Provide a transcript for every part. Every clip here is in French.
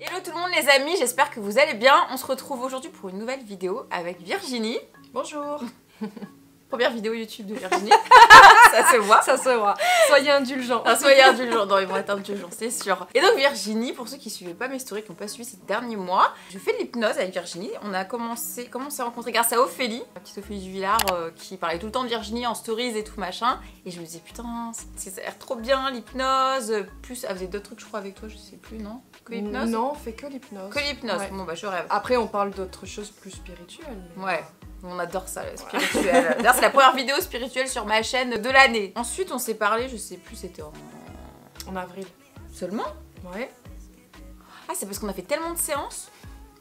Hello tout le monde les amis, j'espère que vous allez bien. On se retrouve aujourd'hui pour une nouvelle vidéo avec Virginie. Bonjour. Première vidéo YouTube de Virginie. Ça se voit. Ça se voit. Soyez indulgents. Ah, soyez indulgents. Non, ils vont être indulgents, c'est sûr. Et donc Virginie, pour ceux qui suivaient pas mes stories, qui n'ont pas suivi ces derniers mois, je fais de l'hypnose avec Virginie. On a commencé, comment on s'est rencontrés grâce à Ophélie, la petite Ophélie Duvillard qui parlait tout le temps de Virginie en stories et tout machin. Et je me disais putain, ça a l'air trop bien l'hypnose. Plus, elle faisait d'autres trucs je crois avec toi, je sais plus, non? Que l'hypnose? Non, on fait que l'hypnose. Que l'hypnose, ouais. Bon bah je rêve. Après on parle d'autres choses plus spirituelles. Mais... Ouais. On adore ça, le spirituel. D'ailleurs, c'est la première vidéo spirituelle sur ma chaîne de l'année. Ensuite, on s'est parlé, je sais plus, c'était en avril. Seulement? Ouais. Ah, c'est parce qu'on a fait tellement de séances?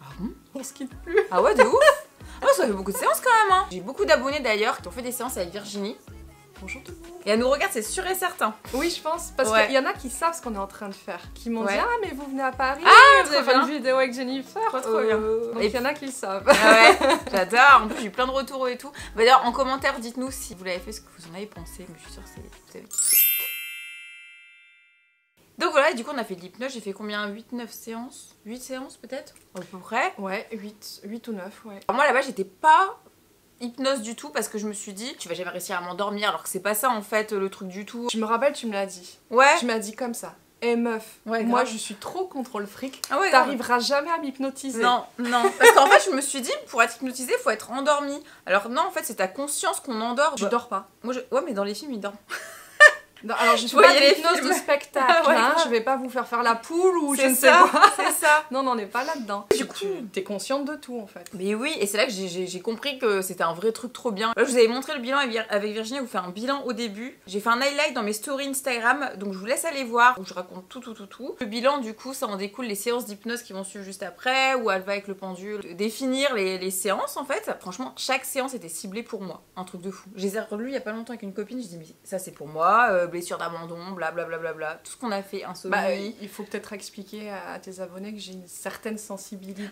Ah bon? On se quitte plus. Ah ouais, de ouf? Oh, ça fait beaucoup de séances quand même, hein. J'ai beaucoup d'abonnés d'ailleurs qui ont fait des séances avec Virginie. Bonjour tout le monde. Et elle nous regarde, c'est sûr et certain. Oui, je pense. Parce qu'il y en a qui savent ce qu'on est en train de faire. Qui m'ont dit, ah, mais vous venez à Paris. Ah, vous avez fait une vidéo avec Jennifer. Trop bien. Donc il y en a qui le savent. Ah ouais, j'adore. En plus, j'ai eu plein de retours et tout. D'ailleurs, en commentaire, dites-nous si vous l'avez fait, ce que vous en avez pensé. Mais je suis sûre que vous avez kiffé. Donc voilà, et du coup, on a fait de l'hypnose. J'ai fait combien? 8-9 séances? 8 séances peut-être? À peu près. Ouais, 8 ou 9, ouais. Alors moi, là-bas, j'étais pas hypnose du tout parce que je me suis dit tu vas jamais réussir à m'endormir alors que c'est pas ça en fait le truc du tout. Je me rappelle, tu me l'as dit. Ouais. Tu m'as dit comme ça. Eh meuf, ouais, moi je suis trop contrôle fric. Ah ouais, t'arriveras jamais à m'hypnotiser. Non, non. Parce qu'en fait, je me suis dit pour être hypnotisée, faut être endormi. Alors non, en fait, c'est ta conscience qu'on endort. Tu dors pas. Moi, ouais, mais dans les films, ils dorment. Non, alors je fais pas d'hypnose de spectacle, ouais, hein, je vais pas vous faire la poule ou je ne sais quoi. C'est ça. Non, on n'est pas là-dedans. Du coup, t'es consciente de tout en fait. Mais oui, et c'est là que j'ai compris que c'était un vrai truc trop bien. Là, je vous avais montré le bilan avec Virginie, je vous fais un bilan au début. J'ai fait un highlight dans mes stories Instagram, donc je vous laisse aller voir, où je raconte tout. Le bilan, du coup, ça en découle les séances d'hypnose qui vont suivre juste après, où elle va avec le pendule définir les séances en fait. Franchement, chaque séance était ciblée pour moi, un truc de fou. J'ai relu il y a pas longtemps avec une copine, je dis mais ça c'est pour moi, blessure d'abandon, blablabla, tout ce qu'on a fait, insomnie. Il faut peut-être expliquer à tes abonnés que j'ai une certaine sensibilité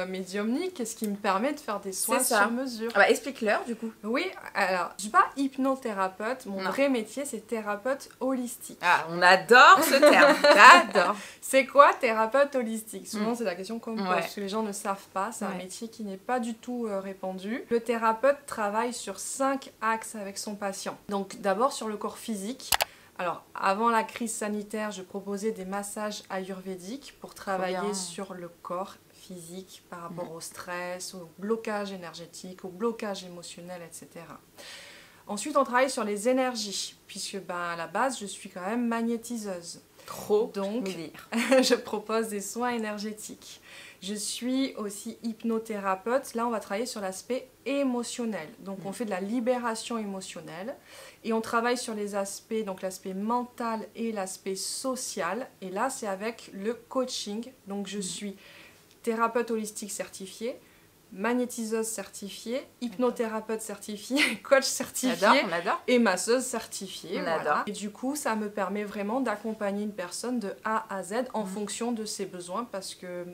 médiumnique, ce qui me permet de faire des soins sur mesure. Ah bah explique-leur du coup. Oui, alors je suis pas hypnothérapeute, mon vrai métier c'est thérapeute holistique. Ah, on adore ce terme, j'adore. C'est quoi thérapeute holistique? Souvent c'est la question qu'on me pose, parce que les gens ne savent pas, c'est un métier qui n'est pas du tout répandu. Le thérapeute travaille sur 5 axes avec son patient. Donc d'abord sur le corps physique. Alors, avant la crise sanitaire, je proposais des massages ayurvédiques pour travailler sur le corps physique par rapport au stress, au blocage énergétique, au blocage émotionnel, etc. Ensuite, on travaille sur les énergies, puisque à la base, je suis quand même magnétiseuse. Donc, je propose des soins énergétiques. Je suis aussi hypnothérapeute. Là, on va travailler sur l'aspect émotionnel. Donc, on fait de la libération émotionnelle. Et on travaille sur les aspects, donc l'aspect mental et l'aspect social. Et là, c'est avec le coaching. Donc, je suis thérapeute holistique certifiée, magnétiseuse certifiée, hypnothérapeute certifiée, coach certifié et masseuse certifiée. Voilà. Et du coup, ça me permet vraiment d'accompagner une personne de A à Z en fonction de ses besoins parce que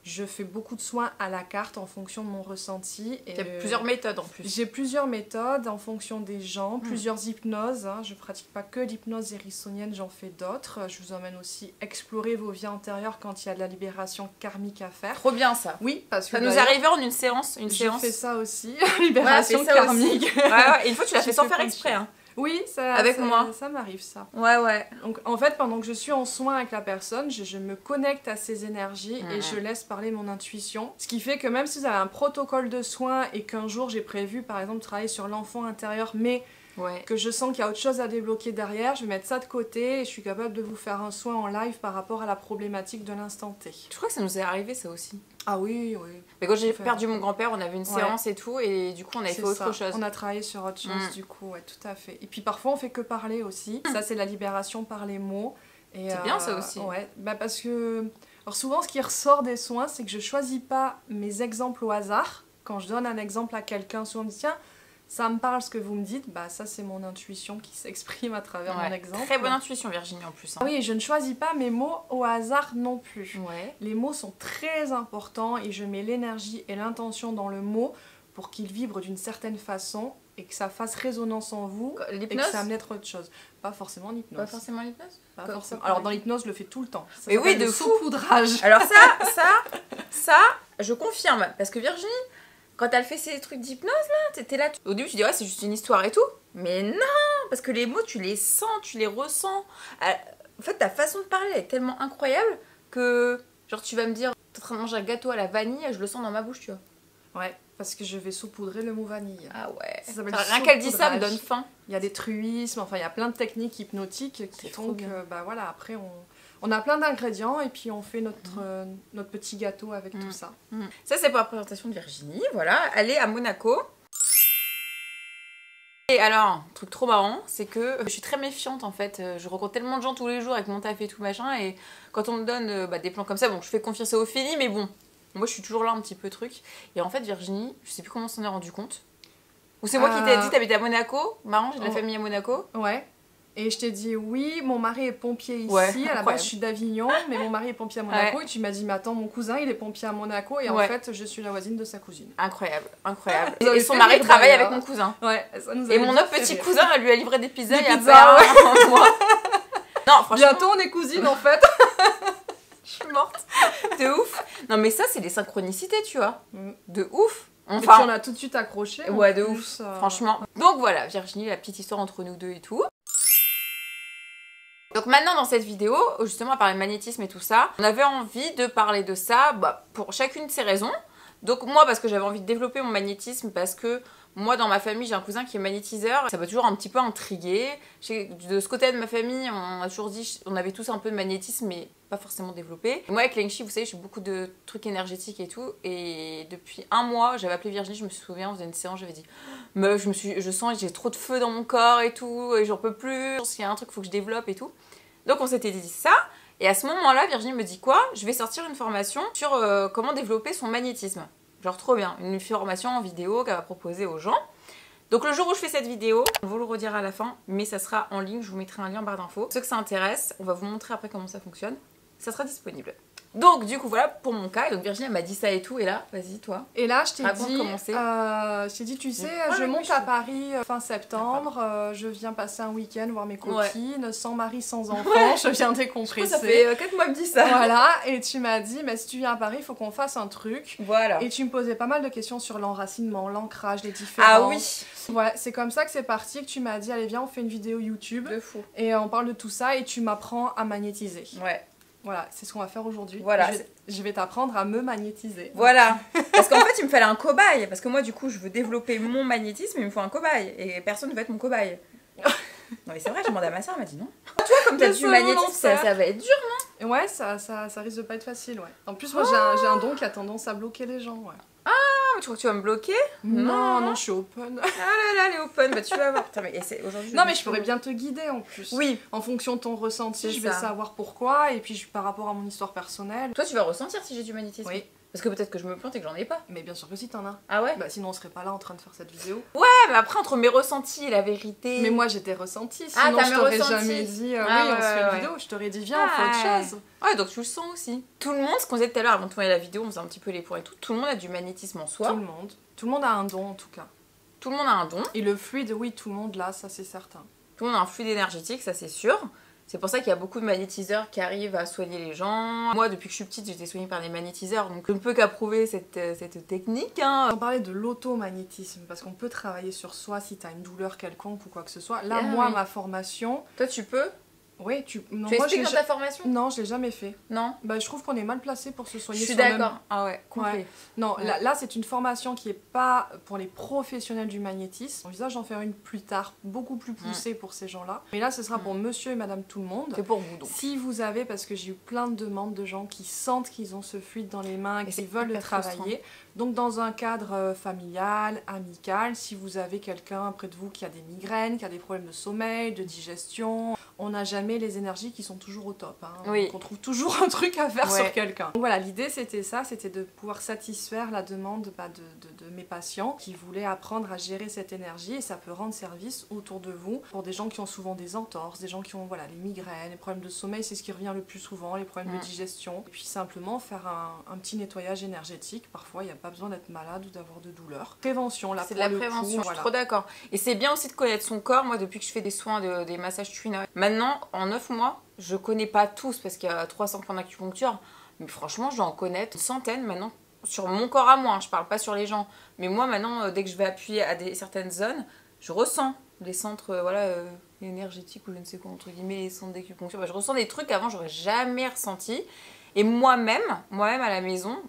je fais beaucoup de soins à la carte en fonction de mon ressenti. Il y a plusieurs méthodes en plus. J'ai plusieurs méthodes en fonction des gens, plusieurs hypnoses. Hein. Je ne pratique pas que l'hypnose hérissonienne, j'en fais d'autres. Je vous emmène aussi explorer vos vies antérieures quand il y a de la libération karmique à faire. Trop bien ça. Oui, parce que ça nous arrivait en une séance. Je fais ça aussi, libération karmique. Ouais, et une fois tu l'as fait sans faire exprès. Hein. Oui, moi. Ça m'arrive ça. Ouais. Donc en fait, pendant que je suis en soin avec la personne, je me connecte à ses énergies et je laisse parler mon intuition. Ce qui fait que même si vous avez un protocole de soins et qu'un jour j'ai prévu par exemple travailler sur l'enfant intérieur, mais que je sens qu'il y a autre chose à débloquer derrière, je vais mettre ça de côté et je suis capable de vous faire un soin en live par rapport à la problématique de l'instant T. Je crois que ça nous est arrivé ça aussi. Ah oui. Mais quand j'ai perdu mon grand-père, on avait une séance et tout, et du coup on avait fait autre chose. On a travaillé sur autre chose du coup, ouais, tout à fait. Et puis parfois on fait que parler aussi. Ça c'est la libération par les mots. C'est bien ça aussi. Ouais, parce que... Alors souvent ce qui ressort des soins, c'est que je choisis pas mes exemples au hasard. Quand je donne un exemple à quelqu'un, souvent on me dit tiens, ça me parle ce que vous me dites, ça c'est mon intuition qui s'exprime à travers mon exemple. Très bonne intuition Virginie en plus. Hein. Oui, je ne choisis pas mes mots au hasard non plus. Les mots sont très importants et je mets l'énergie et l'intention dans le mot pour qu'il vibre d'une certaine façon et que ça fasse résonance en vous et que ça amène autre chose. Pas forcément l'hypnose. Pas forcément l'hypnose. Pas forcément. Alors dans l'hypnose, je le fais tout le temps. Mais oui, de fou. Saupoudrage. Alors ça, je confirme. Parce que Virginie, quand elle fait ces trucs d'hypnose, là, t'es là. Au début, tu dis, ouais, c'est juste une histoire et tout. Mais non, parce que les mots, tu les sens, tu les ressens. En fait, ta façon de parler elle est tellement incroyable que, genre, tu vas me dire, t'es en train de manger un gâteau à la vanille, je le sens dans ma bouche, tu vois. Ouais, parce que je vais saupoudrer le mot vanille. Ah ouais. Ça Rien qu'elle dit ça me donne faim. Il y a des truismes, enfin, il y a plein de techniques hypnotiques qui font que, bah voilà, après, on a plein d'ingrédients et puis on fait notre petit gâteau avec tout ça. Ça, c'est pour la présentation de Virginie, voilà. Elle est à Monaco. Et alors, truc trop marrant, c'est que je suis très méfiante en fait. Je rencontre tellement de gens tous les jours avec mon taf et tout machin. Et quand on me donne des plans comme ça, bon, je fais confiance au feeling, mais bon, moi je suis toujours là un petit peu truc. Et en fait, Virginie, je sais plus comment on s'en est rendu compte. Ou c'est moi qui t'ai dit, t'habitais à Monaco. Marrant, j'ai de la famille à Monaco. Ouais. Et je t'ai dit, oui, mon mari est pompier ici. Ouais, à la base, je suis d'Avignon, mais mon mari est pompier à Monaco. Ouais. Et tu m'as dit, mais attends, mon cousin, il est pompier à Monaco. Et en fait, je suis la voisine de sa cousine. Incroyable, incroyable. Et son mari travaille avec mon cousin. Ouais, ça nous Et mon autre petit cousin, elle lui a livré des pizzas il y a ouais. un mois. Non, franchement. Bientôt, on est cousines en fait. Je suis morte. De ouf. Non, mais ça, c'est des synchronicités, tu vois. De ouf. Enfin, et puis on a tout de suite accroché. Ouais, de ouf. Franchement. Donc voilà, Virginie, la petite histoire entre nous deux et tout. Donc maintenant dans cette vidéo, justement à parler de magnétisme et tout ça, on avait envie de parler de ça pour chacune de ces raisons. Donc moi parce que j'avais envie de développer mon magnétisme, parce que moi dans ma famille j'ai un cousin qui est magnétiseur, ça m'a toujours un petit peu intriguée. De ce côté de ma famille on a toujours dit, on avait tous un peu de magnétisme mais pas forcément développé. Et moi avec Lengchi vous savez je fais beaucoup de trucs énergétiques et tout, et depuis un mois j'avais appelé Virginie, je me souviens, on faisait une séance, j'avais dit meuf je sens que j'ai trop de feu dans mon corps et tout, et j'en peux plus, je pense qu'il y a un truc qu'il faut que je développe et tout. Donc on s'était dit ça, et à ce moment-là, Virginie me dit quoi? Je vais sortir une formation sur comment développer son magnétisme. Genre trop bien, une formation en vidéo qu'elle va proposer aux gens. Donc le jour où je fais cette vidéo, on vous le redira à la fin, mais ça sera en ligne, je vous mettrai un lien en barre d'infos. Ceux que ça intéresse, on va vous montrer après comment ça fonctionne. Ça sera disponible. Donc du coup voilà pour mon cas, et donc Virginie elle m'a dit ça et tout, et là vas-y toi. Et là je t'ai dit tu sais je monte à Paris fin septembre, je viens passer un week-end voir mes copines, sans mari, sans enfant, je viens décompresser. Ça fait 4 mois que je dis ça. Voilà, et tu m'as dit mais si tu viens à Paris il faut qu'on fasse un truc. Voilà. Et tu me posais pas mal de questions sur l'enracinement, l'ancrage, les différences. Ah oui. Ouais, c'est comme ça que c'est parti, que tu m'as dit allez viens on fait une vidéo YouTube. De fou. Et on parle de tout ça et tu m'apprends à magnétiser. Ouais. Voilà, c'est ce qu'on va faire aujourd'hui. Voilà. Je vais t'apprendre à me magnétiser. Voilà. Parce qu'en fait, il me fallait un cobaye. Parce que moi, du coup, je veux développer mon magnétisme, il me faut un cobaye. Et personne ne veut être mon cobaye. Non, mais c'est vrai, j'ai demandé à ma soeur, elle m'a dit non. Tu vois, comme t'as du magnétisme, ça va être dur, non? Ouais, ça risque de pas être facile, ouais. En plus, moi, j'ai un don qui a tendance à bloquer les gens, ouais. Mais tu crois que tu vas me bloquer? Non, je suis open. Ah là là, elle est open, bah tu vas voir. Putain, mais aujourd'hui. Non, mais je pourrais bien te guider en plus. Oui. En fonction de ton ressenti, je vais savoir pourquoi, et puis par rapport à mon histoire personnelle. Toi, tu vas ressentir si j'ai du magnétisme? Oui. Parce que peut-être que je me plante et que j'en ai pas. Mais bien sûr que si t'en as. Ah ouais? Bah sinon on serait pas là en train de faire cette vidéo. Ouais, mais après entre mes ressentis et la vérité. Mais moi j'étais ressentie, sinon je t'aurais jamais dit oui on se fait une vidéo, je t'aurais dit viens on fait autre chose. Ouais, donc tu le sens aussi. Tout le monde, ce qu'on disait tout à l'heure avant de tourner la vidéo, on faisait un petit peu les points et tout, tout le monde a du magnétisme en soi. Tout le monde a un don en tout cas. Tout le monde a un don. Et le fluide, oui, tout le monde l'a, ça c'est certain. Tout le monde a un fluide énergétique, ça c'est sûr. C'est pour ça qu'il y a beaucoup de magnétiseurs qui arrivent à soigner les gens. Moi, depuis que je suis petite, j'ai été soignée par des magnétiseurs, donc je ne peux qu'approuver cette technique. On parlait de l'automagnétisme, parce qu'on peut travailler sur soi si tu as une douleur quelconque ou quoi que ce soit. Là, moi, ma formation... Toi, tu peux? Oui, non, tu expliques dans ta formation? Non, je l'ai jamais fait. Non? Bah, je trouve qu'on est mal placé pour se soigner. Je suis d'accord. Ah ouais, complet. Ouais. Non, là c'est une formation qui est pas pour les professionnels du magnétisme. J'envisage d'en faire une plus tard, beaucoup plus poussée pour ces gens-là. Mais là, ce sera pour monsieur et madame tout le monde. C'est pour vous donc. Si vous avez, parce que j'ai eu plein de demandes de gens qui sentent qu'ils ont ce fluide dans les mains, qui veulent le travailler. Donc dans un cadre familial, amical, si vous avez quelqu'un près de vous qui a des migraines, qui a des problèmes de sommeil, de digestion, on n'a jamais jamais les énergies qui sont toujours au top. Hein. Oui. Donc on trouve toujours un truc à faire sur quelqu'un. Donc voilà, l'idée c'était ça, c'était de pouvoir satisfaire la demande de mes patients qui voulaient apprendre à gérer cette énergie et ça peut rendre service autour de vous pour des gens qui ont souvent des entorses, des gens qui ont les migraines, les problèmes de sommeil, c'est ce qui revient le plus souvent, les problèmes de digestion. Et puis simplement faire un petit nettoyage énergétique. Parfois il n'y a pas besoin d'être malade ou d'avoir de douleur. Prévention, là c'est de la prévention, je suis trop d'accord. Et c'est bien aussi de connaître son corps. Moi, depuis que je fais des soins, des massages Twina, maintenant, en 9 mois, je connais pas tous parce qu'il y a 300 points d'acupuncture, mais franchement, je dois en connaître une centaine maintenant sur mon corps à moi. Je parle pas sur les gens. Mais moi, maintenant, dès que je vais appuyer à certaines zones, je ressens les centres énergétiques ou je ne sais quoi, entre guillemets, les centres d'acupuncture. Je ressens des trucs qu'avant, j'aurais jamais ressenti. Et moi-même à la maison,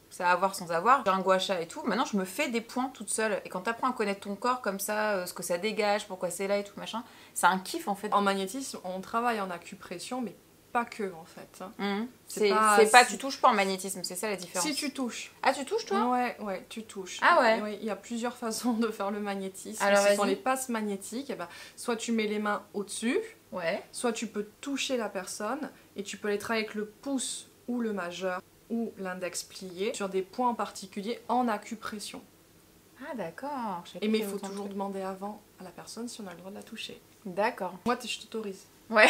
ça a à voir sans avoir, j'ai un gua sha et tout, maintenant je me fais des points toute seule. Et quand tu apprends à connaître ton corps comme ça, ce que ça dégage, pourquoi c'est là et tout machin, c'est un kiff en fait. En magnétisme, on travaille en acupression, mais pas que en fait. C'est pas tu touches pas en magnétisme, c'est ça la différence. Si tu touches. Ah, tu touches toi? Ouais, tu touches. Ah ouais. Oui, il y a plusieurs façons de faire le magnétisme. Alors, ce sont les passes magnétiques. Et soit tu mets les mains au-dessus, soit tu peux toucher la personne et tu peux les travailler avec le pouce ou le majeur ou l'index plié sur des points en particulier en acupression. Ah d'accord. Mais il faut toujours demander avant à la personne si on a le droit de la toucher. D'accord. Moi, je t'autorise. Ouais.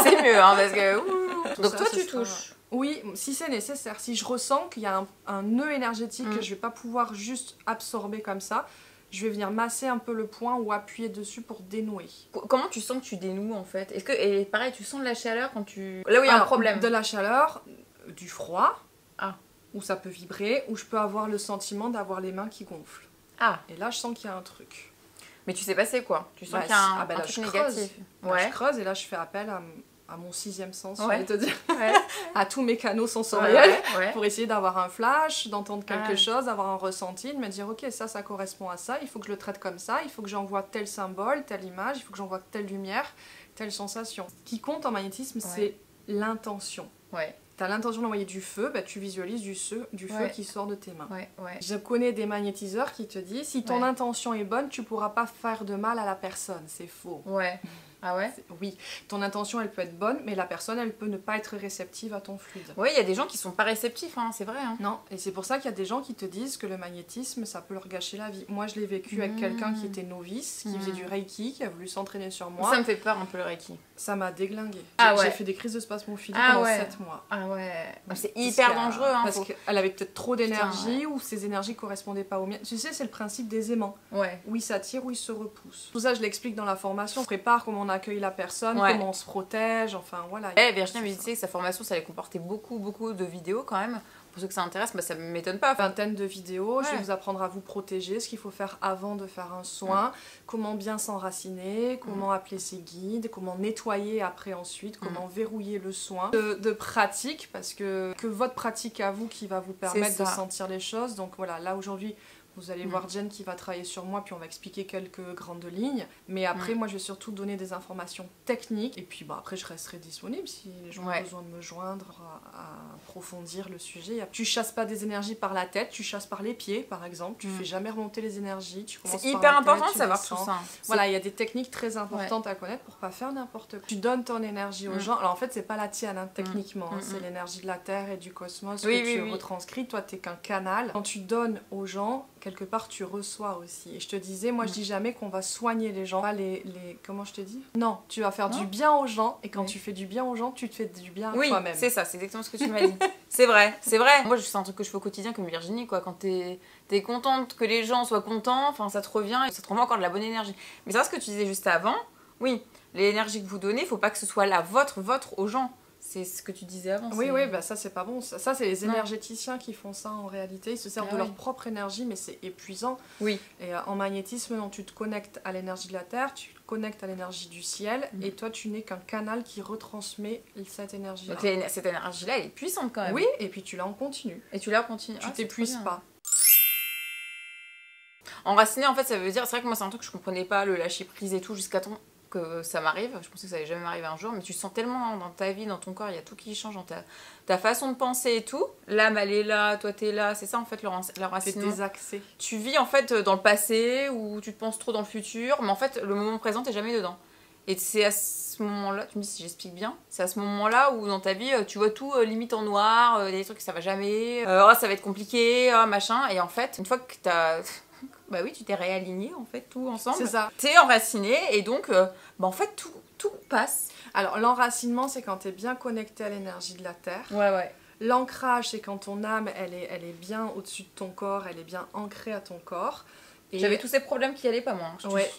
C'est mieux, hein, parce que... Donc toi, tu touches. Oui, si c'est nécessaire. Si je ressens qu'il y a un nœud énergétique que je vais pas pouvoir juste absorber comme ça, je vais venir masser un peu le point ou appuyer dessus pour dénouer. Comment tu sens que tu dénoues en fait? Est-ce que, et pareil, tu sens de la chaleur quand tu... Là où il y a un problème. De la chaleur, du froid, ah. où ça peut vibrer, où je peux avoir le sentiment d'avoir les mains qui gonflent. Ah. Et là, je sens qu'il y a un truc. Mais tu sais pas c'est quoi? Tu sens qu'il y a un truc négatif. Je creuse et là, je fais appel à mon sixième sens, je vais te dire. À tous mes canaux sensoriels pour essayer d'avoir un flash, d'entendre quelque chose, d'avoir un ressenti, de me dire ok, ça correspond à ça, il faut que je le traite comme ça, il faut que j'envoie tel symbole, telle image, il faut que j'envoie telle lumière, telle sensation. Ce qui compte en magnétisme, c'est l'intention. T'as l'intention d'envoyer du feu, tu visualises du feu qui sort de tes mains. Je connais des magnétiseurs qui te disent si ton intention est bonne, tu pourras pas faire de mal à la personne. C'est faux. Ah ouais? Oui, ton intention elle peut être bonne, mais la personne elle peut ne pas être réceptive à ton fluide. Oui, il y a des gens qui sont pas réceptifs, hein, c'est vrai. Hein. Non, et c'est pour ça qu'il y a des gens qui te disent que le magnétisme ça peut leur gâcher la vie. Moi je l'ai vécu avec quelqu'un qui était novice, qui faisait du reiki, qui a voulu s'entraîner sur moi. Ça me fait peur un peu le reiki. Ça m'a déglingué. J'ai fait des crises de spasmophilie pendant 7 mois. Ah ouais, c'est hyper dangereux. Hein, parce qu'elle avait peut-être trop d'énergie ou ses énergies correspondaient pas aux miennes. Tu sais, c'est le principe des aimants. Où ils s'attirent, où ils se repoussent. Tout ça je l'explique dans la formation. On prépare comment on accueille la personne, comment on se protège, enfin voilà. Virginie me disait que sa formation ça allait comporter beaucoup de vidéos quand même. Pour ceux que ça intéresse, ça ne m'étonne pas. Vingtaine de vidéos, je vais vous apprendre à vous protéger, ce qu'il faut faire avant de faire un soin, comment bien s'enraciner, comment appeler ses guides, comment nettoyer après ensuite, comment verrouiller le soin. De pratique, parce que votre pratique à vous qui va vous permettre de sentir les choses. Donc voilà, là aujourd'hui, vous allez voir Jen qui va travailler sur moi, puis on va expliquer quelques grandes lignes. Mais après, moi, je vais surtout donner des informations techniques. Et puis, après, je resterai disponible si les gens ont besoin de me joindre à approfondir le sujet. Tu chasses pas des énergies par la tête, tu chasses par les pieds, par exemple. Tu fais jamais remonter les énergies. C'est hyper important de savoir tout ça. Voilà, il y a des techniques très importantes à connaître pour pas faire n'importe quoi. Tu donnes ton énergie aux gens. Alors, en fait, c'est pas la tienne, hein, techniquement. C'est l'énergie de la Terre et du cosmos que tu retranscris. Toi, t'es qu'un canal. Quand tu donnes aux gens, quelque part tu reçois aussi. Et je te disais, moi je dis jamais qu'on va soigner les gens, comment je te dis? Non, tu vas faire du bien aux gens, et quand tu fais du bien aux gens, tu te fais du bien à toi-même. C'est ça, c'est exactement ce que tu m'as dit. C'est vrai. Moi c'est un truc que je fais au quotidien comme Virginie, quoi. Quand t'es contente que les gens soient contents, enfin ça te revient, et ça te renvoie encore de la bonne énergie. Mais c'est vrai ce que tu disais juste avant, oui, l'énergie que vous donnez, faut pas que ce soit la vôtre aux gens. C'est ce que tu disais avant. Oui, ça c'est pas bon. Ça c'est les énergéticiens qui font ça en réalité. Ils se servent de leur propre énergie, mais c'est épuisant. Oui. Et en magnétisme, non, tu te connectes à l'énergie de la Terre, tu te connectes à l'énergie du ciel, et toi tu n'es qu'un canal qui retransmet cette énergie-là. Donc cette énergie-là, elle est puissante quand même. Oui, et puis tu l'as en continu. Et tu l'as en continu. Tu t'épuises pas. Enraciner, en fait, ça veut dire... C'est vrai que moi c'est un truc que je comprenais pas, le lâcher prise et tout, jusqu'à temps que ça m'arrive. Je pensais que ça allait jamais m'arriver un jour, mais tu sens tellement dans ta vie, dans ton corps, il y a tout qui change dans ta façon de penser et tout. L'âme elle est là, toi t'es là, c'est ça en fait l'enracinement. C'est tes accès. Tu vis en fait dans le passé ou tu te penses trop dans le futur, mais en fait le moment présent t'es jamais dedans. Et c'est à ce moment-là, tu me dis si j'explique bien, c'est à ce moment-là où dans ta vie, tu vois tout limite en noir, des trucs que ça va jamais, oh, ça va être compliqué, oh, machin. Et en fait, une fois que t'as... bah oui, tu t'es réaligné en fait, tout ensemble. C'est ça. T'es enraciné et donc, bah en fait, tout passe. Alors, l'enracinement, c'est quand t'es bien connecté à l'énergie de la Terre. Ouais. L'ancrage, c'est quand ton âme, elle est bien au-dessus de ton corps, elle est bien ancrée à ton corps. Et... J'avais tous ces problèmes qui allaient pas moi. Ouais.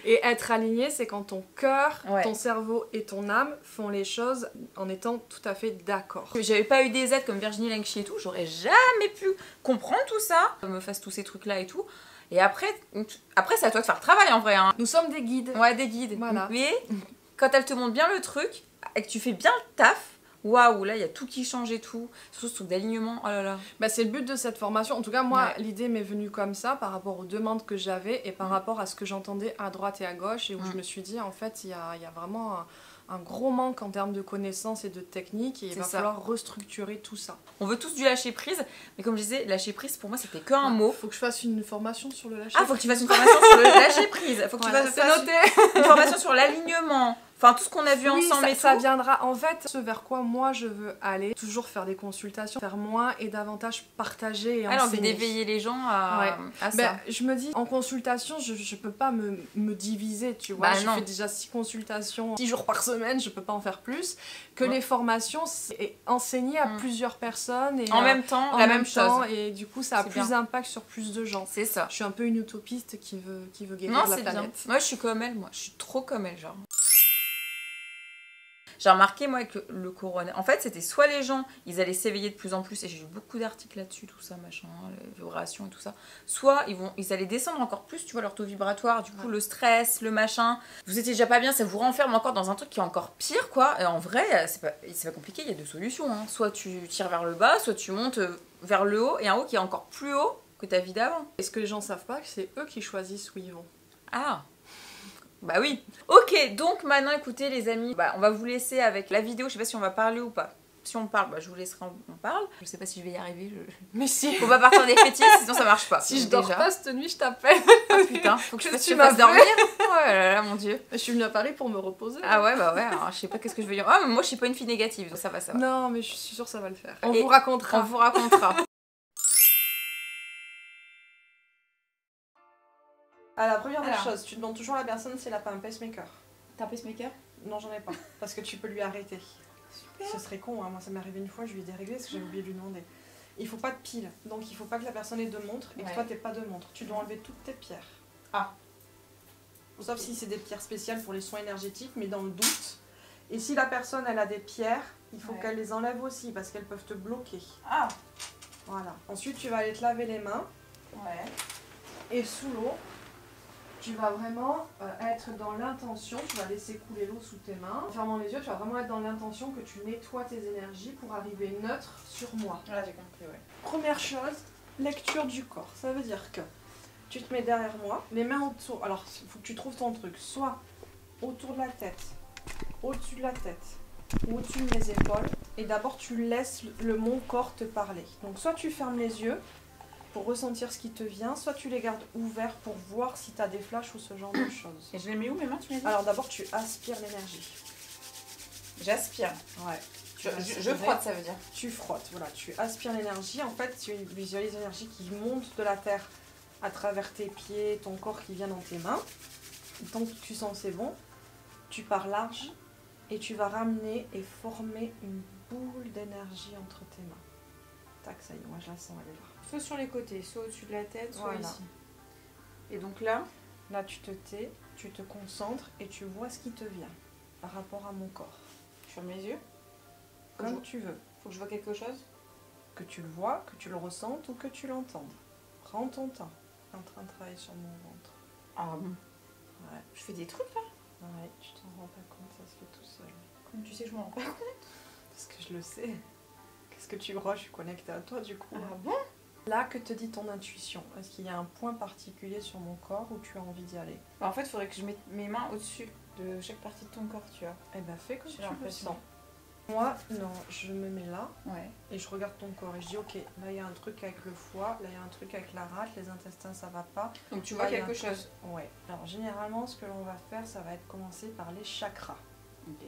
Et être aligné, c'est quand ton cœur, ton cerveau et ton âme font les choses en étant tout à fait d'accord. J'avais pas eu des aides comme Virginie Langchi et tout, j'aurais jamais pu comprendre tout ça, me fasse tous ces trucs là et tout. Et après c'est à toi de faire le travail en vrai. Hein. Nous sommes des guides. Ouais, des guides. Voilà. Mais quand elle te montre bien le truc et que tu fais bien le taf, waouh, là il y a tout qui change et tout. Surtout ce truc d'alignement, oh là là. Bah, c'est le but de cette formation. En tout cas, moi, l'idée m'est venue comme ça par rapport aux demandes que j'avais et par rapport à ce que j'entendais à droite et à gauche et où je me suis dit, en fait, il y a vraiment un gros manque en termes de connaissances et de techniques et il va falloir restructurer tout ça. On veut tous du lâcher prise, mais comme je disais, lâcher prise pour moi c'était qu'un mot. Faut que je fasse une formation sur le lâcher prise. Ah, faut que tu fasses une formation sur le lâcher prise. Faut que tu fasses noté. Une formation sur l'alignement. Enfin, tout ce qu'on a vu ensemble et tout. Ça viendra. En fait, ce vers quoi moi je veux aller, toujours faire des consultations, faire moins et davantage partager et enseigner. Alors, d'éveiller les gens à ça. Ben, je me dis, en consultation, je peux pas me diviser, tu vois. Je fais déjà 6 consultations 6 jours par semaine, je peux pas en faire plus. Que les formations, c'est enseigner à plusieurs personnes. Et en même temps, la même chose. Et du coup, ça a plus d'impact sur plus de gens. C'est ça. Je suis un peu une utopiste qui veut guérir la planète. Bien. Moi, je suis comme elle, moi. Je suis trop comme elle, genre. J'ai remarqué, moi, avec le corona, en fait, c'était soit les gens, ils allaient s'éveiller de plus en plus, et j'ai eu beaucoup d'articles là-dessus, tout ça, machin, les vibrations et tout ça, soit ils allaient descendre encore plus, tu vois, leur taux vibratoire, du coup, le stress, le machin, vous étiez déjà pas bien, ça vous renferme encore dans un truc qui est encore pire, quoi, et en vrai, c'est pas compliqué, il y a 2 solutions, hein. Soit tu tires vers le bas, soit tu montes vers le haut, et un haut qui est encore plus haut que ta vie d'avant. Et ce que les gens savent pas, c'est eux qui choisissent où ils vont. Ah. Bah oui. Ok, donc maintenant écoutez les amis, on va vous laisser avec la vidéo, je sais pas si on va parler ou pas. Si on parle, je vous laisserai, on parle. Je sais pas si je vais y arriver. Mais si. Faut pas partir des fétiches, sinon ça marche pas. Si je dors pas cette nuit, je t'appelle. Ah putain, faut que je te fasse dormir. Oh là là, mon dieu. Je suis venue à Paris pour me reposer. Ah ouais, alors je sais pas qu'est-ce que je vais dire. Ah, mais moi je suis pas une fille négative, donc ça va. Non, mais je suis sûre que ça va le faire. On vous racontera. La première des choses, tu demandes toujours à la personne si elle a pas un pacemaker. T'as un pacemaker? Non, j'en ai pas. Parce que tu peux lui arrêter. Super. Ce serait con, hein. Moi ça m'est arrivé une fois, je lui ai déréglé parce que j'avais oublié de lui demander. Il faut pas de pile, donc il faut pas que la personne ait de montre et que toi t'aies pas de montre. Tu dois enlever toutes tes pierres. Ah. Sauf si c'est des pierres spéciales pour les soins énergétiques, mais dans le doute. Et si la personne elle a des pierres, il faut qu'elle les enlève aussi parce qu'elles peuvent te bloquer. Ah. Voilà. Ensuite tu vas aller te laver les mains. Ouais. Et sous l'eau, tu vas vraiment être dans l'intention, tu vas laisser couler l'eau sous tes mains. En fermant les yeux, tu vas vraiment être dans l'intention que tu nettoies tes énergies pour arriver neutre sur moi. Là, j'ai compris, ouais. Première chose, lecture du corps. Ça veut dire que tu te mets derrière moi, les mains autour. Alors, il faut que tu trouves ton truc, soit autour de la tête, au-dessus de la tête, ou au-dessus de mes épaules. Et d'abord, tu laisses mon corps te parler. Donc, soit tu fermes les yeux pour ressentir ce qui te vient, soit tu les gardes ouverts pour voir si tu as des flashs ou ce genre de choses. Et je les mets où mes mains, tu m'as dit? Alors d'abord tu aspires l'énergie. J'aspire. Ouais. Je frotte, ça veut dire. Tu frottes, voilà, tu aspires l'énergie. En fait, tu visualises l'énergie qui monte de la terre à travers tes pieds, ton corps qui vient dans tes mains. Tant que tu sens c'est bon, tu pars large et tu vas ramener et former une boule d'énergie entre tes mains. Tac, ça y est, moi je la sens, elle est là. Soit sur les côtés, soit au-dessus de la tête, soit voilà. ici. Et donc là, tu te tais, tu te concentres et tu vois ce qui te vient par rapport à mon corps. Je ferme mes yeux. Comme tu veux. Faut que je vois quelque chose? Que tu le vois, que tu le ressentes ou que tu l'entendes. Prends ton temps en train de travailler sur mon ventre. Ah bon? Ouais. Je fais des trucs là? Ouais, tu t'en rends pas compte, ça se fait tout seul. Comment tu sais que je m'en rends pas compte? Parce que je le sais. Qu'est-ce que tu crois? Je suis connectée à toi du coup. Ah bon? Là, que te dit ton intuition? Est-ce qu'il y a un point particulier sur mon corps où tu as envie d'y aller? En fait, il faudrait que je mette mes mains au-dessus de chaque partie de ton corps, tu vois. Eh ben, fais comme tu le sens. Moi, non, je me mets là Ouais. et je regarde ton corps et je dis ok, là il y a un truc avec le foie, là il y a un truc avec la rate, les intestins ça va pas. Donc tu Là, vois il y a quelque un chose. truc- Ouais. Alors généralement, ce que l'on va faire, ça va être commencer par les chakras. Ok.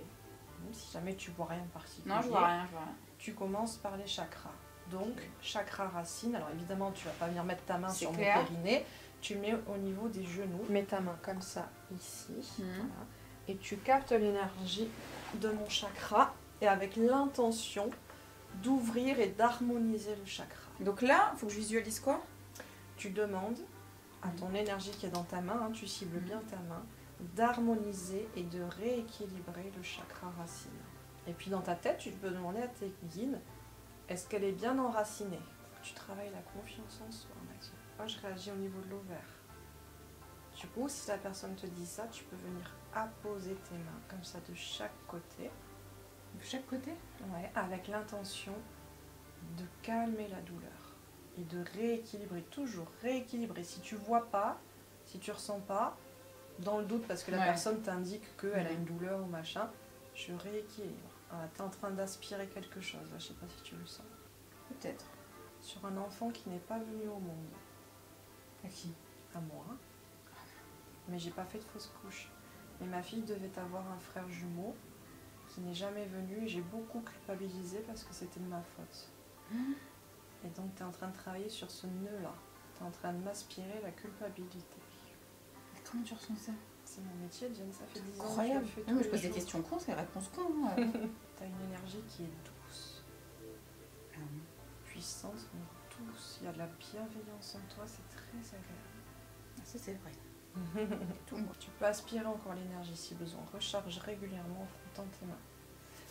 Si jamais tu vois rien de particulier. Non, je vois rien, je vois rien. Tu commences par les chakras. Donc, chakra racine. Alors évidemment, tu vas pas venir mettre ta main C'est sur clair. mon périnée. Tu le mets au niveau des genoux. Tu mets ta main comme ça, ici. Voilà. Et tu captes l'énergie de mon chakra. Et avec l'intention d'ouvrir et d'harmoniser le chakra. Donc là, il faut que je visualise quoi? Tu demandes à ton énergie qui est dans ta main, hein, tu cibles bien ta main, d'harmoniser et de rééquilibrer le chakra racine. Et puis dans ta tête, tu peux demander à tes guides, est-ce qu'elle est bien enracinée? Tu travailles la confiance en soi, Mathieu. Moi, je réagis au niveau de l'ovaire. Du coup, si la personne te dit ça, tu peux venir apposer tes mains comme ça de chaque côté. De chaque côté? Ouais, avec l'intention de calmer la douleur et de rééquilibrer, toujours rééquilibrer. Si tu vois pas, si tu ressens pas, dans le doute parce que la personne t'indique qu'elle a une douleur ou machin, je rééquilibre. Tu es en train d'aspirer quelque chose, là, je sais pas si tu le sens. Peut-être. Sur un enfant qui n'est pas venu au monde. À qui? À moi. Mais j'ai pas fait de fausse couche. Mais ma fille devait avoir un frère jumeau qui n'est jamais venu et j'ai beaucoup culpabilisé parce que c'était de ma faute. Et donc tu es en train de travailler sur ce nœud-là. Tu es en train de m'aspirer la culpabilité. Mais comment tu ressens ça? C'est mon métier, Diane, ça fait 10 ans Incroyable. que je fais Non, mais tous je les pose des jours. questions cons, c'est des réponses cons. Tu as une énergie qui est douce, puissante, mais douce. Il y a de la bienveillance en toi, c'est très agréable. Ça, c'est vrai. Tout. Tu peux aspirer encore l'énergie si besoin. Recharge régulièrement en frottant tes mains.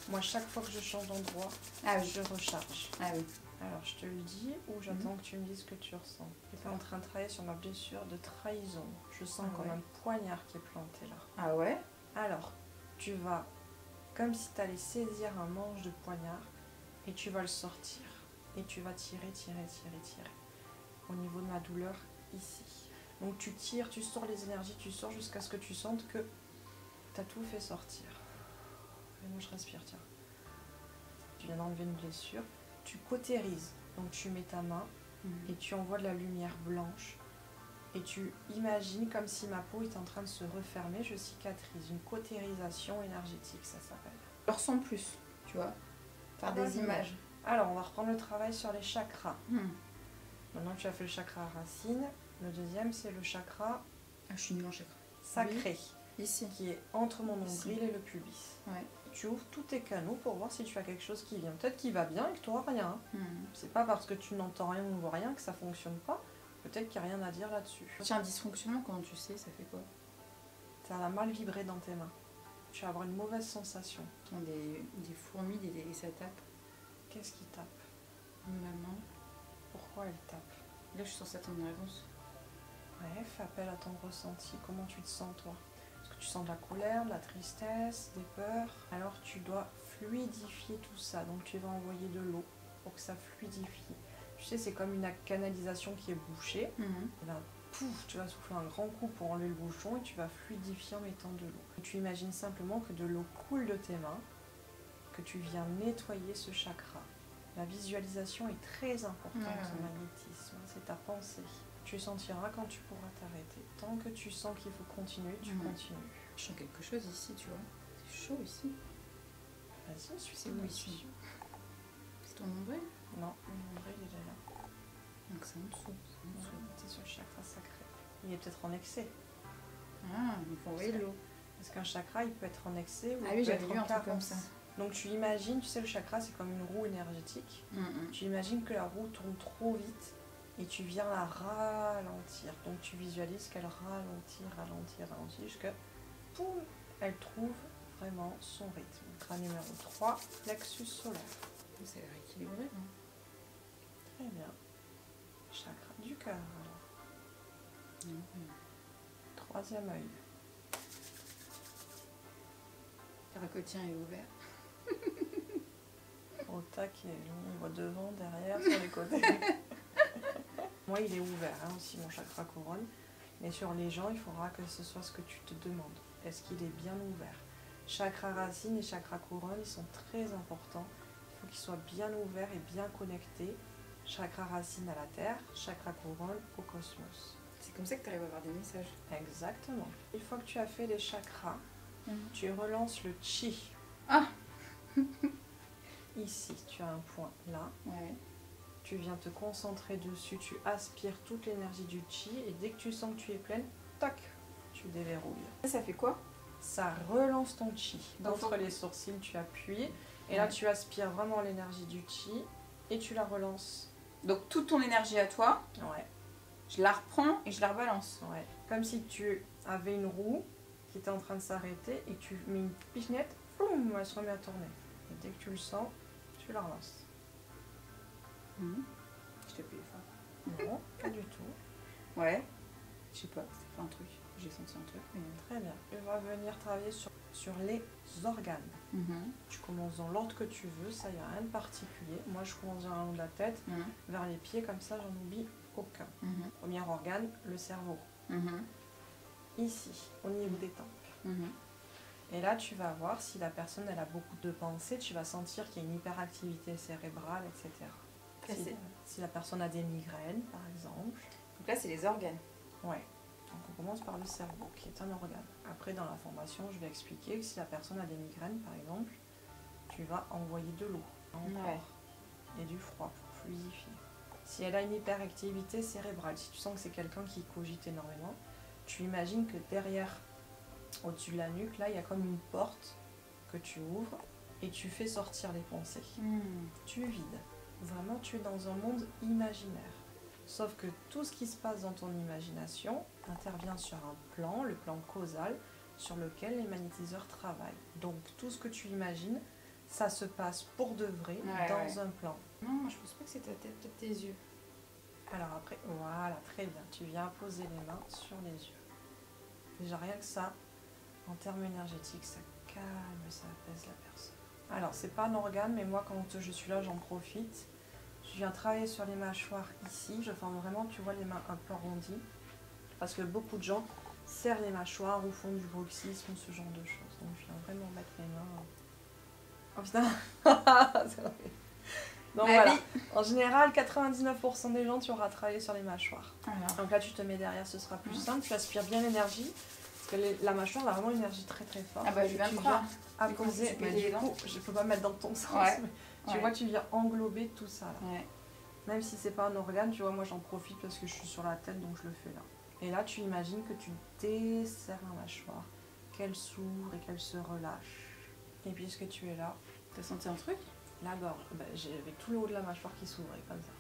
Moi, chaque fois que je change d'endroit, je recharge. Ah oui. Alors, je te le dis ou j'attends que tu me dises ce que tu ressens. Je suis en train de travailler sur ma blessure de trahison. Je sens comme un poignard qui est planté là. Ah ouais? Alors, tu vas, comme si tu allais saisir un manche de poignard et tu vas le sortir. Et tu vas tirer, tirer, tirer, tirer. Au niveau de ma douleur, ici. Donc tu tires, tu sors les énergies, tu sors jusqu'à ce que tu sentes que tu as tout fait sortir. Et moi je respire, tiens. Tu viens d'enlever une blessure. Tu cautérises. Donc tu mets ta main et tu envoies de la lumière blanche. Et tu imagines comme si ma peau était en train de se refermer. Je cicatrise. Une cautérisation énergétique, ça s'appelle. Je ressens plus, tu vois, par des images. Alors on va reprendre le travail sur les chakras. Maintenant que tu as fait le chakra racine, le deuxième c'est le chakra je suis nulle en chakra. sacré. Oui. Ici. Qui est entre mon nombril et le pubis. Ouais. Tu ouvres tous tes canaux pour voir si tu as quelque chose qui vient. Peut-être qu'il va bien et que tu n'auras rien. Hmm. C'est pas parce que tu n'entends rien ou vois rien que ça fonctionne pas. Peut-être qu'il n'y a rien à dire là-dessus. Tiens, un dysfonctionnement, comment tu sais, ça fait quoi? Ça va mal vibrer dans tes mains. Tu vas avoir une mauvaise sensation. Des fourmis, ça tape. Qu'est-ce qui tape? Ma main. Pourquoi elle tape? Là, je suis censée attendre une réponse. Ouais, fais appel à ton ressenti. Comment tu te sens, toi? Est-ce que tu sens de la colère, de la tristesse, des peurs? Alors, tu dois fluidifier tout ça. Donc, tu vas envoyer de l'eau pour que ça fluidifie. Tu sais, c'est comme une canalisation qui est bouchée. Et là, pouf, tu vas souffler un grand coup pour enlever le bouchon et tu vas fluidifier en mettant de l'eau. Tu imagines simplement que de l'eau coule de tes mains, que tu viens nettoyer ce chakra. La visualisation est très importante au magnétisme, c'est ta pensée. Tu sentiras quand tu pourras t'arrêter. Tant que tu sens qu'il faut continuer, tu continues. Je sens quelque chose ici, tu vois. C'est chaud ici. Vas-y, c'est où ici? C'est ton nombril? Non, mon nombril il est là. Donc c'est en dessous. C'est sur le chakra sacré. Il est peut-être en excès. Ah, il faut envoyer de l'eau. Parce qu'un chakra, il peut être en excès ou ah il oui, peut j'avais être lu en un truc comme carence. ça. Donc tu imagines, tu sais, le chakra c'est comme une roue énergétique. Tu imagines que la roue tourne trop vite et tu viens la ralentir. Donc tu visualises qu'elle ralentit, ralentit, ralentit jusqu'à poum, elle trouve vraiment son rythme. Chakra numéro 3, plexus solaire. C'est rééquilibré. Très bien. Chakra du cœur alors. Troisième œil. Le racotien est ouvert. Au taquet, on voit devant, derrière, sur les côtés. Moi, il est ouvert aussi, mon chakra couronne. Mais sur les gens, il faudra que ce soit ce que tu te demandes. Est-ce qu'il est bien ouvert? Chakra racine et chakra couronne, ils sont très importants. Il faut qu'ils soient bien ouverts et bien connectés. Chakra racine à la terre, chakra couronne au cosmos. C'est comme ça que tu arrives à avoir des messages. Exactement. Une fois que tu as fait les chakras, tu relances le chi. Ah. Ici, tu as un point là. Ouais. Tu viens te concentrer dessus, tu aspires toute l'énergie du chi et dès que tu sens que tu es pleine, tac, tu déverrouilles. Ça fait quoi? Ça relance ton chi. Donc, Entre les sourcils, tu appuies et là tu aspires vraiment l'énergie du chi et tu la relances. Donc toute ton énergie à toi, Ouais. je la reprends et je la rebalance. Ouais. Comme si tu avais une roue qui était en train de s'arrêter et tu mets une pichenette, boum, elle se remet à tourner. Et dès que tu le sens, tu la relances. Je t'ai payé fort. Non, pas du tout. Ouais. Je sais pas, ça fait un truc. J'ai senti un truc. Mais... Très bien. Tu vas venir travailler sur les organes. Tu commences dans l'ordre que tu veux, ça y a rien de particulier. Moi je commence vers le long de la tête, vers les pieds, comme ça j'en oublie aucun. Premier organe, le cerveau. Ici, au niveau des tempes. Et là tu vas voir si la personne elle a beaucoup de pensées, tu vas sentir qu'il y a une hyperactivité cérébrale, etc. Si la personne a des migraines par exemple. Donc là c'est les organes. Ouais. Donc on commence par le cerveau, qui est un organe. Après, dans la formation, je vais expliquer que si la personne a des migraines, par exemple, tu vas envoyer de l'eau et du froid pour fluidifier. Si elle a une hyperactivité cérébrale, si tu sens que c'est quelqu'un qui cogite énormément, tu imagines que derrière, au-dessus de la nuque, là, il y a comme une porte que tu ouvres et tu fais sortir les pensées. Tu vides. Vraiment, tu es dans un monde imaginaire. Sauf que tout ce qui se passe dans ton imagination intervient sur un plan, le plan causal, sur lequel les magnétiseurs travaillent. Donc tout ce que tu imagines, ça se passe pour de vrai dans un plan. Non, moi je pense pas que c'est ta tête, peut-être tes yeux. Alors après, voilà, très bien. Tu viens poser les mains sur les yeux. Déjà rien que ça, en termes énergétiques, ça calme, ça apaise la personne. Alors c'est pas un organe, mais moi quand je suis là, j'en profite. Je viens travailler sur les mâchoires ici, je forme vraiment, tu vois, les mains un peu arrondies. Parce que beaucoup de gens serrent les mâchoires ou font du bruxisme, ce genre de choses. Donc je viens vraiment mettre mes mains... Oh putain. C'est vrai. Donc voilà, en général, 99% des gens, tu auras travaillé sur les mâchoires. Donc là, tu te mets derrière, ce sera plus simple. Tu aspires bien l'énergie. Parce que la mâchoire a vraiment une énergie très très forte. Ah bah je viens de croire. Apposer, mais du coup, je peux pas mettre dans ton sens. Mais tu vois, tu viens englober tout ça là. Même si c'est pas un organe, tu vois, moi j'en profite parce que je suis sur la tête, donc je le fais là. Et là, tu imagines que tu desserres la mâchoire, qu'elle s'ouvre et qu'elle se relâche. Et puisque tu es là, t'as senti un truc? La gorge, j'avais tout le haut de la mâchoire qui s'ouvrait comme ça.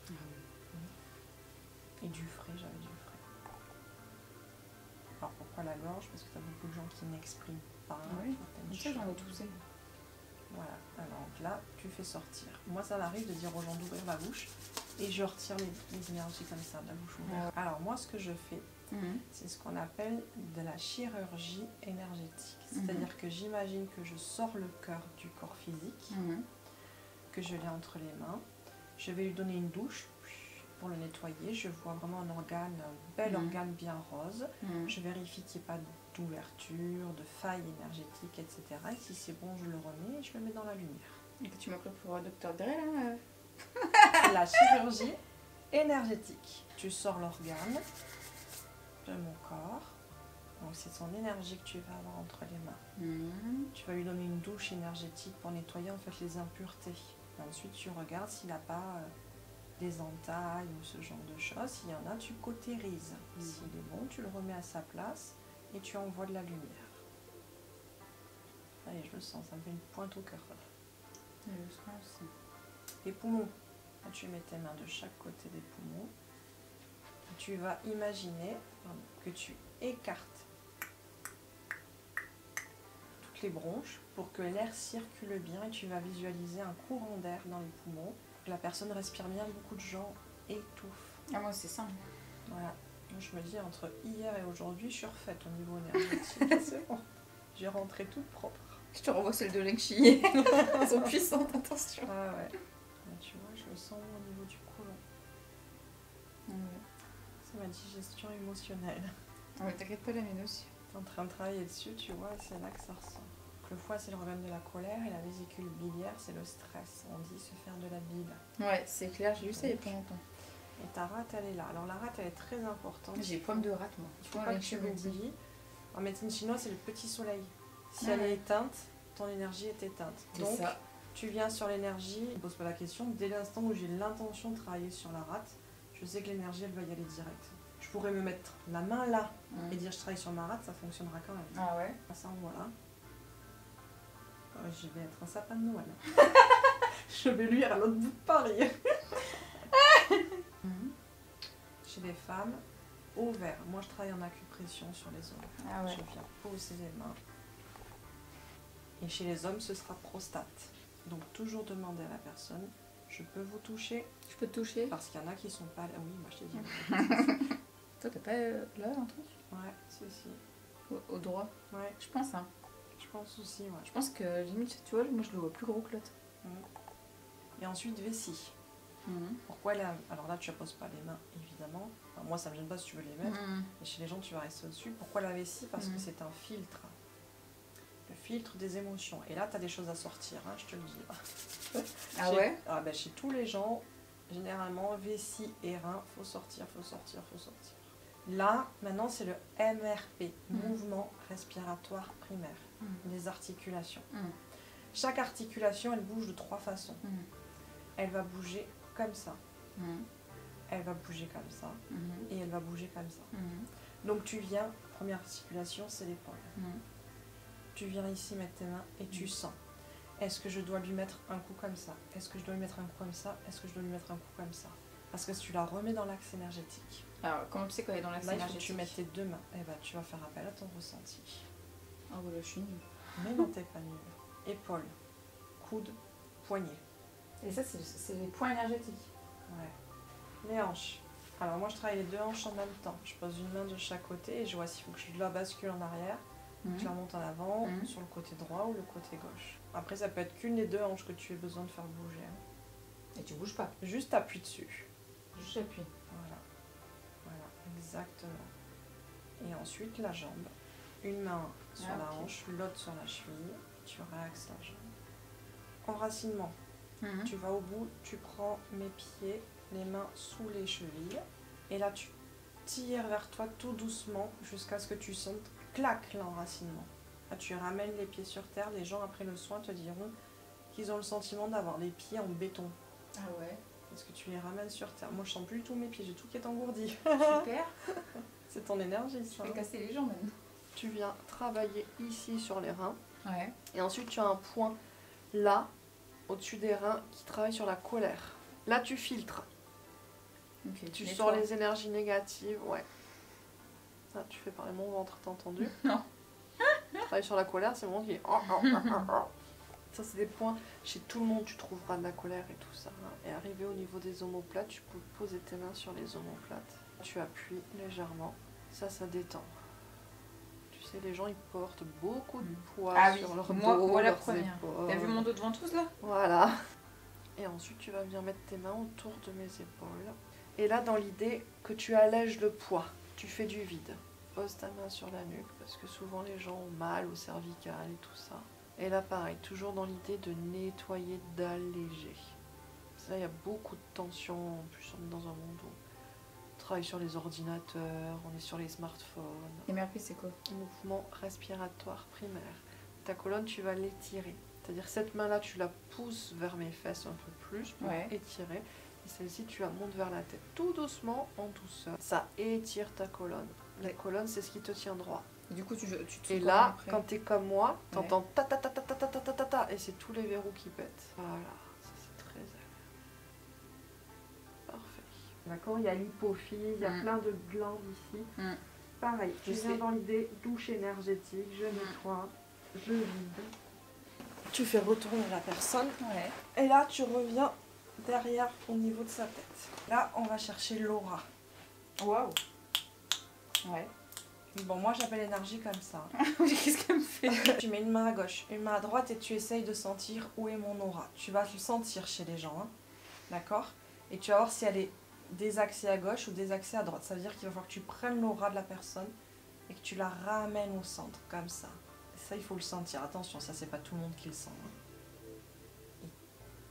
Et du frais, j'avais du frais. Alors pourquoi la gorge? Parce que tu as beaucoup de gens qui n'expriment pas certaines choses. J'en ai toussé. Voilà, alors là, tu fais sortir. Moi, ça m'arrive de dire aux gens d'ouvrir la bouche et je retire les énergies comme ça de la bouche ouverte. Alors moi, ce que je fais, c'est ce qu'on appelle de la chirurgie énergétique. C'est-à-dire que j'imagine que je sors le cœur du corps physique, que je l'ai entre les mains. Je vais lui donner une douche pour le nettoyer. Je vois vraiment un organe, un bel organe bien rose. Je vérifie qu'il n'y ait pas d'ouverture, de faille énergétique, etc. Et si c'est bon, je le remets et je le mets dans la lumière. Et tu m'as pris pour Dr Dre là C'est la chirurgie énergétique. Tu sors l'organe de mon corps. Donc c'est son énergie que tu vas avoir entre les mains. Tu vas lui donner une douche énergétique pour nettoyer en fait les impuretés. Et ensuite tu regardes s'il n'a pas des entailles ou ce genre de choses. S'il y en a, tu cautérises. S'il est bon, tu le remets à sa place et tu envoies de la lumière. Allez, je le sens, ça me fait une pointe au cœur. Les poumons. Là, tu mets tes mains de chaque côté des poumons. Et tu vas imaginer que tu écartes toutes les bronches pour que l'air circule bien et tu vas visualiser un courant d'air dans les poumons. La personne respire bien, beaucoup de gens étouffent. Ah moi c'est ça. Voilà. Donc, je me dis entre hier et aujourd'hui, je suis refaite au niveau énergétique. C'est bon. J'ai rentré toute propre. Je te renvoie celle de Leng Chi. Elles sont puissantes, attention. Ah ouais. Mais tu vois, je le sens au niveau du côlon. C'est ma digestion émotionnelle. Ah mais t'inquiète pas, la mienne aussi. T'es en train de travailler dessus, tu vois, et c'est là que ça ressort. Donc le foie, c'est le problème de la colère et la vésicule biliaire, c'est le stress. On dit se faire de la bile. Ouais, c'est clair, j'ai vu ça il y a pas longtemps. Et ta rate, elle est là. Alors la rate, elle est très importante. J'ai pomme de rate, moi. Il faut pas que tu l'oublies. En médecine chinoise, c'est le petit soleil. Si elle est éteinte, ton énergie est éteinte. Donc, ça. Tu viens sur l'énergie, ne pose pas la question. Dès l'instant où j'ai l'intention de travailler sur la rate, je sais que l'énergie, elle va y aller direct. Je pourrais me mettre la main là et dire je travaille sur ma rate, ça fonctionnera quand même. Ah ouais. Ça, voilà. Je vais être un sapin de Noël. Je vais luire à l'autre bout de Paris. Chez les femmes, ovaires. Moi, je travaille en acupression sur les hommes. Ah ouais. Je viens poser les mains. Et chez les hommes, ce sera prostate. Donc, toujours demander à la personne, je peux vous toucher? Je peux te toucher? Parce qu'il y en a qui sont pas... Oui, moi, je t'ai dit. Toi, t'as pas là un truc? Ouais, si. Au droit? Ouais. Je pense, hein. Je pense aussi, ouais. Je pense que limite, tu vois, moi je le vois plus gros que l'autre. Et ensuite, vessie. Pourquoi là? Alors là, tu ne poses pas les mains, évidemment. Enfin, moi, ça me gêne pas si tu veux les mettre. Et chez les gens, tu vas rester au-dessus. Pourquoi la vessie? Parce que c'est un filtre. Le filtre des émotions. Et là, tu as des choses à sortir, hein, je te le dis. Ah ouais? Chez tous les gens, généralement, vessie et rein, faut sortir. Là, maintenant, c'est le MRP, mouvement respiratoire primaire, les articulations. Chaque articulation, elle bouge de 3 façons. Elle va bouger comme ça, elle va bouger comme ça, et elle va bouger comme ça. Donc tu viens, première articulation, c'est l'épaule. Tu viens ici mettre tes mains et tu sens. Est-ce que je dois lui mettre un coup comme ça? Est-ce que je dois lui mettre un coup comme ça? Est-ce que je dois lui mettre un coup comme ça? Parce que si tu la remets dans l'axe énergétique. Alors, comment tu sais qu'elle est dans l'axe énergétique? Là, il faut que tu mettes tes 2 mains. Et bah, tu vas faire appel à ton ressenti. Ah voilà, je suis nulle. Mais non, t'es pas nulle. Épaule, coude, poignet. Et ça, c'est les points énergétiques. Ouais. Les hanches. Alors moi, je travaille les 2 hanches en même temps. Je pose une main de chaque côté et je vois s'il faut que je la bascule en arrière, que je la monte en avant, sur le côté droit ou le côté gauche. Après, ça peut être qu'une des 2 hanches que tu aies besoin de faire bouger. Hein. Et tu bouges pas? Juste appuie dessus. Juste appuie. Voilà, exactement. Et ensuite, la jambe. Une main sur la hanche, l'autre sur la cheville. Tu réaxes la jambe. Enracinement. Tu vas au bout, tu prends mes pieds, les mains sous les chevilles. Et là, tu tires vers toi tout doucement jusqu'à ce que tu sentes clac l'enracinement. Là, tu ramènes les pieds sur terre. Les gens, après le soin, te diront qu'ils ont le sentiment d'avoir les pieds en béton. Ah ouais? Parce que tu les ramènes sur terre. Moi, je sens plus du tout mes pieds, j'ai tout qui est engourdi. Super. C'est ton énergie, ça. Je vais casser les jambes maintenant. Tu viens travailler ici sur les reins. Ouais. Et ensuite, tu as un point là, au-dessus des reins, qui travaille sur la colère. Là, tu filtres. Okay, tu sors les énergies négatives, ouais. Là, tu fais parler mon ventre, t'as entendu? Non. Tu travailles sur la colère, c'est le moment qui est... Ça, c'est des points. Chez tout le monde, tu trouveras de la colère et tout ça. Et arrivé au niveau des omoplates, tu peux poser tes mains sur les omoplates. Tu appuies légèrement. Ça détend. Tu sais, les gens, ils portent beaucoup de poids sur leur dos, moi la leurs première. épaules. T'as vu mon dos de ventouse, là? Voilà. Et ensuite, tu vas venir mettre tes mains autour de mes épaules. Et là, dans l'idée que tu allèges le poids, tu fais du vide. Pose ta main sur la nuque, parce que souvent, les gens ont mal au cervical et tout ça. Et là, pareil, toujours dans l'idée de nettoyer, d'alléger. Là, il y a beaucoup de tension. En plus, on est dans un monde où on travaille sur les ordinateurs, on est sur les smartphones. MRP, c'est quoi? Mouvement respiratoire primaire. Ta colonne, tu vas l'étirer. C'est-à-dire, cette main-là, tu la pousses vers mes fesses un peu plus pour étirer. Et celle-ci, tu la montes vers la tête. Tout doucement, en douceur. Ça étire ta colonne. La colonne, c'est ce qui te tient droit. Et du coup, tu et là, quand t'es comme moi, t'entends ta ta ta ta ta ta ta ta ta ta, et c'est tous les verrous qui pètent. Voilà, ça c'est très agréable. Parfait. D'accord, il y a l'hypophyse, il y a plein de glandes ici. Pareil, tu viens dans l'idée douche énergétique, je nettoie, je vide. Tu fais retourner la personne. Et là, tu reviens derrière au niveau de sa tête. Là, on va chercher l'aura. Waouh. Ouais. Bon, moi j'appelle l'énergie comme ça. Qu'est-ce qu'elle me fait? Tu mets une main à gauche, une main à droite et tu essayes de sentir où est mon aura. Tu vas le sentir chez les gens, hein. D'accord? Et tu vas voir si elle est désaxée à gauche ou désaxée à droite. Ça veut dire qu'il va falloir que tu prennes l'aura de la personne et que tu la ramènes au centre, comme ça. Ça, il faut le sentir. Attention, ça, c'est pas tout le monde qui le sent. Et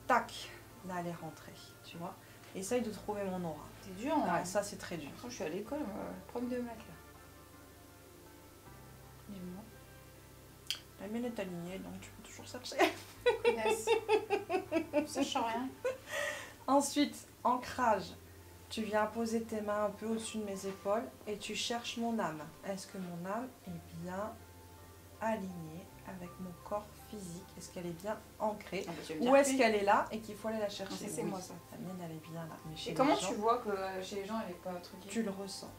tac, là, elle est rentrée, tu vois. Essaye de trouver mon aura. C'est dur, hein. Ouais, ça, c'est très dur. Je suis à l'école, prof de maths, là. Dis-moi. La mienne est alignée, donc tu peux toujours chercher. Yes. Ça change rien. Ensuite, ancrage. Tu viens poser tes mains un peu au-dessus de mes épaules et tu cherches mon âme. Est-ce que mon âme est bien alignée avec mon corps physique? Est-ce qu'elle est bien ancrée? Ou est-ce qu'elle est là et qu'il faut aller la chercher? C'est moi ça. La mienne, elle est bien là. Mais et comment tu vois que chez les gens, elle est pas truquée? Tu le ressens.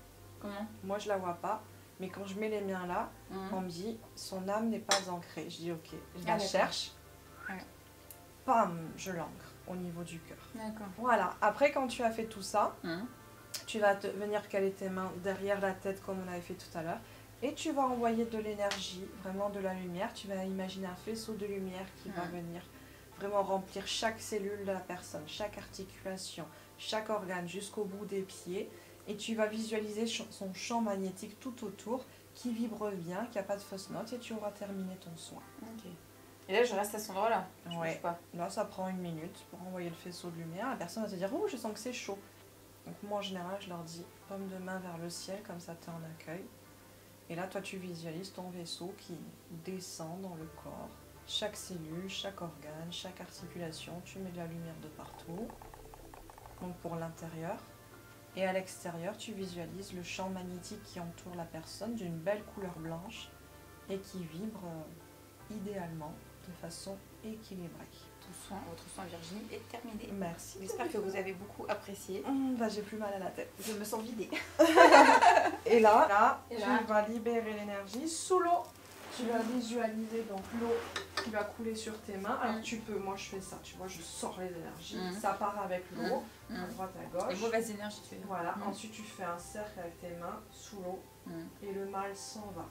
Comment? Moi, je la vois pas. Mais quand je mets les miens là, on me dit son âme n'est pas ancrée. Je dis ok, je la cherche. Ouais. Pam, je l'ancre au niveau du cœur. D'accord. Voilà. Après, quand tu as fait tout ça, tu vas venir caler tes mains derrière la tête comme on avait fait tout à l'heure. Et tu vas envoyer de l'énergie, vraiment de la lumière. Tu vas imaginer un faisceau de lumière qui va venir vraiment remplir chaque cellule de la personne, chaque articulation, chaque organe jusqu'au bout des pieds. Et tu vas visualiser son champ magnétique tout autour qui vibre bien, qui n'a pas de fausse note et tu auras terminé ton soin. Ok. Et là, je reste à cet endroit-là. Ouais. Là, ça prend 1 minute pour envoyer le faisceau de lumière. La personne va te dire « Oh, je sens que c'est chaud ». Donc moi, en général, je leur dis « Paume de main vers le ciel », comme ça, tu es en accueil. Et là, toi, tu visualises ton vaisseau qui descend dans le corps. Chaque cellule, chaque organe, chaque articulation, tu mets de la lumière de partout. Donc pour l'intérieur. Et à l'extérieur, tu visualises le champ magnétique qui entoure la personne d'une belle couleur blanche et qui vibre idéalement de façon équilibrée. Votre soin Virginie est terminé. Merci. J'espère que vous avez beaucoup apprécié. J'ai plus mal à la tête. Je me sens vidée. Et là, tu vas libérer l'énergie sous l'eau. Tu vas visualiser donc l'eau qui va couler sur tes mains. Alors tu peux, moi je fais ça, tu vois, je sors les énergies. Ça part avec l'eau, à droite, à gauche. Les mauvaises énergies, tu fais. Voilà, ensuite tu fais un cercle avec tes mains sous l'eau et le mal s'en va.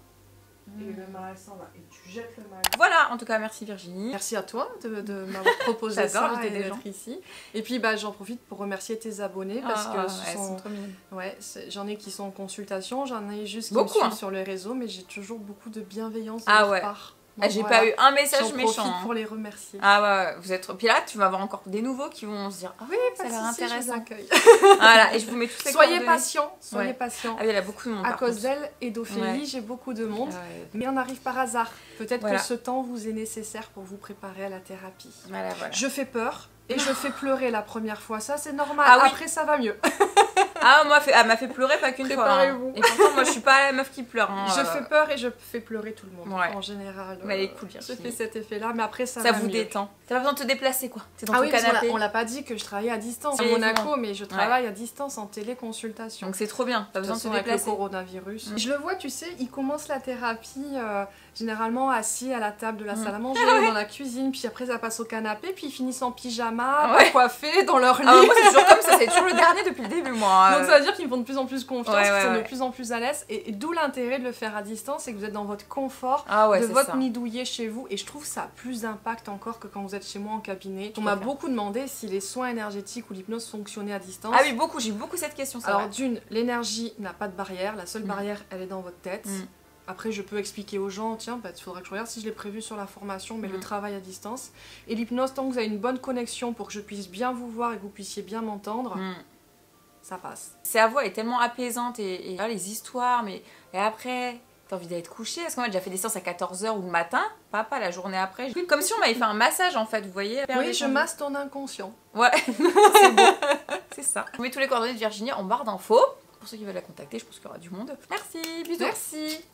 Et le mal s'en va. Et tu jettes le mal. Voilà, en tout cas, merci Virginie. Merci à toi de m'avoir proposé ça et des gens d'être ici. Et puis j'en profite pour remercier tes abonnés parce que sont trop mignons. Ouais, j'en ai qui sont en consultation, j'en ai juste qui me suivent sur les réseaux, mais j'ai toujours beaucoup de bienveillance de leur part. Donc, j'ai pas eu un message méchant. J'en profite pour les remercier. Ah ouais, vous êtes. Puis là, tu vas avoir encore des nouveaux qui vont se dire oui, ça a l'air intéressant. Voilà, et je vous mets tous les soyez patients, soyez patients. Ah oui, il y a beaucoup de monde. À cause d'elle et d'Ophélie, j'ai beaucoup de monde, mais on arrive par hasard. Peut-être que ce temps vous est nécessaire pour vous préparer à la thérapie. Voilà. Je fais peur et je fais pleurer la première fois, ça c'est normal. Après ça va mieux. Ah, moi, elle m'a fait pleurer pas qu'une fois. Préparez-vous. Et pourtant, moi, je suis pas la meuf qui pleure. Je fais peur et je fais pleurer tout le monde, en général. Mais elle est cool, bien je fais cet effet-là, mais après, ça vous détend. T'as pas besoin de te déplacer, quoi. T'es dans ton canapé. On l'a pas dit que je travaillais à distance à Monaco, mais je travaille à distance en téléconsultation. Donc c'est trop bien, t'as besoin de te déplacer. Avec le coronavirus. Je le vois, tu sais, il commence la thérapie généralement assis à la table de la salle à manger, dans la cuisine, puis après, ça passe au canapé, puis ils finissent en pyjama, coiffés, dans leur lit. Moi, c'est toujours comme ça, c'est toujours le dernier depuis le début, moi. Donc ça veut dire qu'ils me font de plus en plus confiance, qu'ils sont de plus en plus à l'aise, et d'où l'intérêt de le faire à distance, c'est que vous êtes dans votre confort, de votre nid douillet chez vous, et je trouve ça a plus d'impact encore que quand vous êtes chez moi en cabinet. On m'a beaucoup demandé si les soins énergétiques ou l'hypnose fonctionnaient à distance. Ah oui, beaucoup, j'ai eu beaucoup cette question. Alors d'une, l'énergie n'a pas de barrière, la seule barrière, elle est dans votre tête. Après, je peux expliquer aux gens, tiens, il faudra que je regarde si je l'ai prévu sur la formation, mais le travail à distance. Et l'hypnose, tant que vous avez une bonne connexion pour que je puisse bien vous voir et que vous puissiez bien m'entendre, ça passe. Sa voix est tellement apaisante et les histoires, mais et après, t'as envie d'aller te coucher. Parce qu'on a déjà fait des séances à 14h ou le matin, pas la journée après. Comme si on m'avait fait un massage en fait, vous voyez. Oui, je masse ton inconscient. Ouais, c'est beau. C'est ça. Je mets tous les coordonnées de Virginie en barre d'infos. Pour ceux qui veulent la contacter, je pense qu'il y aura du monde. Merci, bisous. Merci.